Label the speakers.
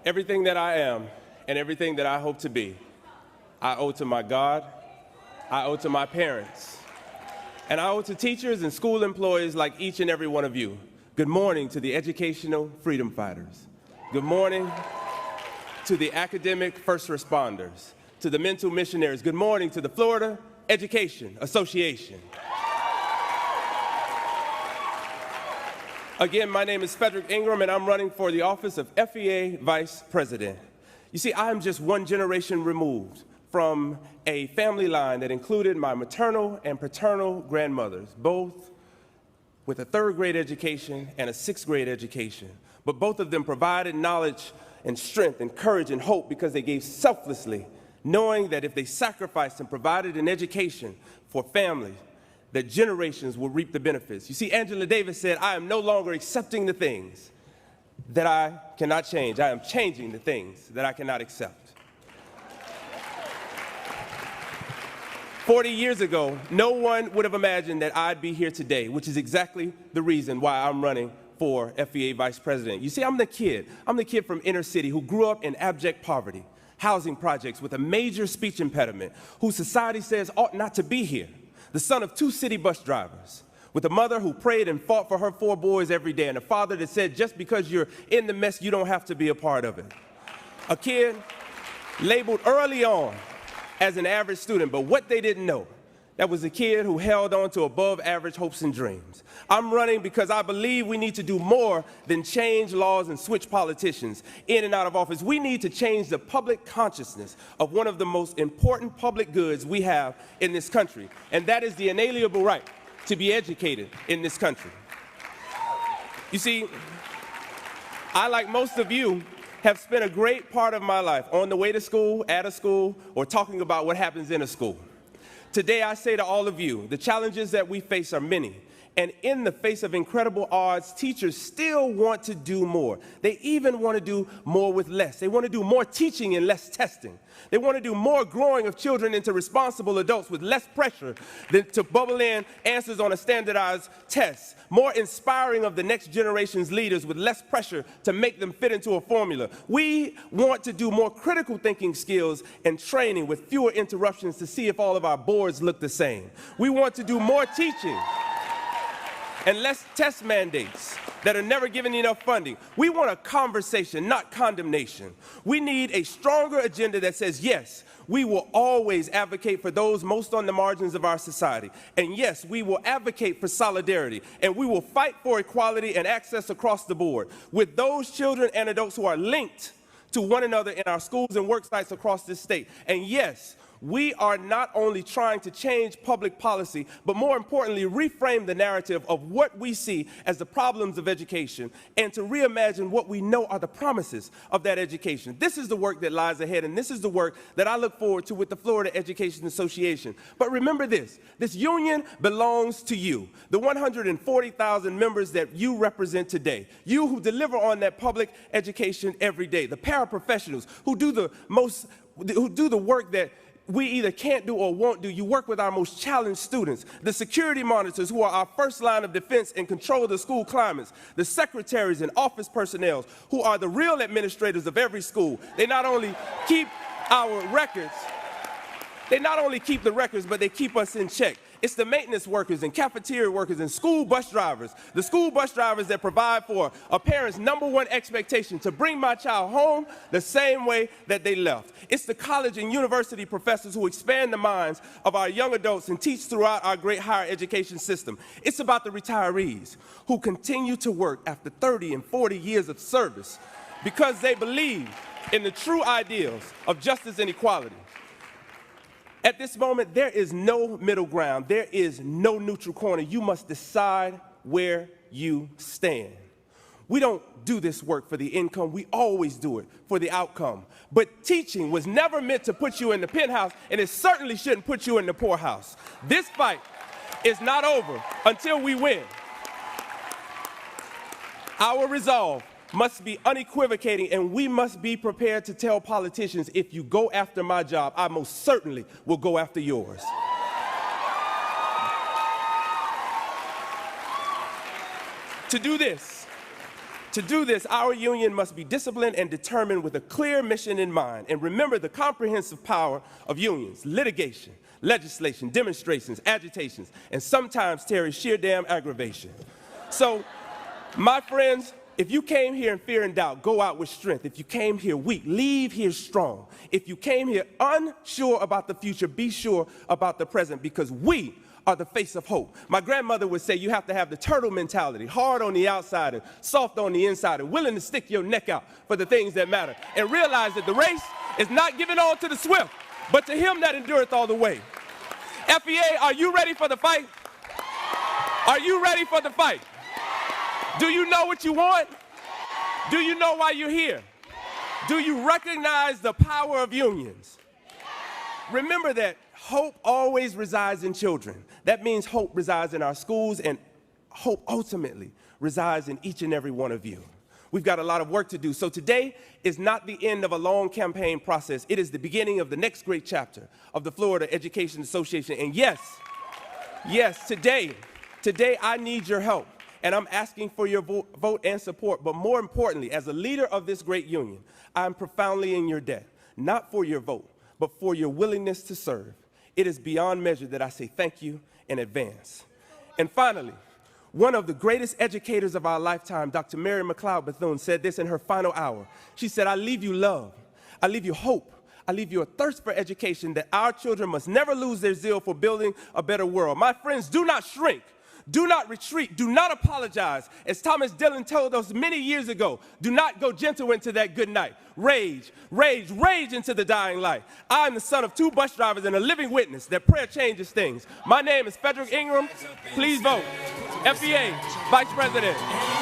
Speaker 1: Everything that I am and everything that I hope to be, I owe to my God, I owe to my parents, and I owe to teachers and school employees like each and every one of you. Good morning to the educational freedom fighters. Good morning to the academic first responders, to the mental missionaries. Good morning to the Florida Education Association. Again, my name is Fedrick Ingram, and I'm running for the office of FEA Vice President. You see, I am just one generation removed from a family line that included my maternal and paternal grandmothers, both with a third grade education and a sixth grade education. But both of them provided knowledge and strength and courage and hope because they gave selflessly, knowing that if they sacrificed and provided an education for families, that generations will reap the benefits. You see, Angela Davis said, "I am no longer accepting the things that I cannot change. I am changing the things that I cannot accept." 40 years ago, no one would have imagined that I'd be here today, which is exactly the reason why I'm running for FEA Vice President. You see, I'm the kid from inner city who grew up in abject poverty, housing projects with a major speech impediment, who society says ought not to be here. The son of 2 city bus drivers, with a mother who prayed and fought for her 4 boys every day, and a father that said, just because you're in the mess, you don't have to be a part of it. A kid labeled early on as an average student, but what they didn't know, that was a kid who held on to above average hopes and dreams. I'm running because I believe we need to do more than change laws and switch politicians in and out of office. We need to change the public consciousness of one of the most important public goods we have in this country, and that is the inalienable right to be educated in this country. You see, I, like most of you, have spent a great part of my life on the way to school, at a school, or talking about what happens in a school. Today, I say to all of you, the challenges that we face are many. And in the face of incredible odds, teachers still want to do more. They even want to do more with less. They want to do more teaching and less testing. They want to do more growing of children into responsible adults with less pressure than to bubble in answers on a standardized test. More inspiring of the next generation's leaders with less pressure to make them fit into a formula. We want to do more critical thinking skills and training with fewer interruptions to see if all of our boards look the same. We want to do more teaching and less test mandates that are never given enough funding. We want a conversation, not condemnation. We need a stronger agenda that says, yes, we will always advocate for those most on the margins of our society. And yes, we will advocate for solidarity. And we will fight for equality and access across the board with those children and adults who are linked to one another in our schools and work sites across this state. And yes, we are not only trying to change public policy, but more importantly, reframe the narrative of what we see as the problems of education and to reimagine what we know are the promises of that education. This is the work that lies ahead, and this is the work that I look forward to with the Florida Education Association. But remember this union belongs to you, the 140,000 members that you represent today, you who deliver on that public education every day, the paraprofessionals who do the work that we either can't do or won't do. You work with our most challenged students, the security monitors who are our first line of defense and control the school climates, the secretaries and office personnel who are the real administrators of every school. They not only keep our records, but they keep us in check. It's the maintenance workers and cafeteria workers and school bus drivers, the school bus drivers that provide for a parent's #1 expectation to bring my child home the same way that they left. It's the college and university professors who expand the minds of our young adults and teach throughout our great higher education system. It's about the retirees who continue to work after 30 and 40 years of service because they believe in the true ideals of justice and equality. At this moment, there is no middle ground. There is no neutral corner. You must decide where you stand. We don't do this work for the income. We always do it for the outcome. But teaching was never meant to put you in the penthouse, and it certainly shouldn't put you in the poorhouse. This fight is not over until we win. Our resolve must be unequivocating, and we must be prepared to tell politicians, if you go after my job, I most certainly will go after yours. To do this, To do this, our union must be disciplined and determined with a clear mission in mind. And remember the comprehensive power of unions: litigation, legislation, demonstrations, agitations, and sometimes, Terry, sheer damn aggravation. So, my friends, if you came here in fear and doubt, go out with strength. If you came here weak, leave here strong. If you came here unsure about the future, be sure about the present, because we are the face of hope. My grandmother would say you have to have the turtle mentality, hard on the outside and soft on the inside, and willing to stick your neck out for the things that matter, and realize that the race is not given all to the swift, but to him that endureth all the way. FEA, are you ready for the fight? Are you ready for the fight? Do you know what you want? Do you know why you're here? Do you recognize the power of unions? Remember that hope always resides in children. That means hope resides in our schools, and hope ultimately resides in each and every one of you. We've got a lot of work to do. So today is not the end of a long campaign process. It is the beginning of the next great chapter of the Florida Education Association. And yes, today I need your help. And I'm asking for your vote and support. But more importantly, as a leader of this great union, I'm profoundly in your debt, not for your vote, but for your willingness to serve. It is beyond measure that I say thank you in advance. And finally, one of the greatest educators of our lifetime, Dr. Mary McLeod Bethune, said this in her final hour. She said, "I leave you love, I leave you hope, I leave you a thirst for education, that our children must never lose their zeal for building a better world." My friends, do not shrink. Do not retreat. Do not apologize. As Thomas Dillon told us many years ago, do not go gentle into that good night. Rage, rage, rage into the dying light. I am the son of 2 bus drivers and a living witness that prayer changes things. My name is Fedrick Ingram. Please vote. FEA, Vice President.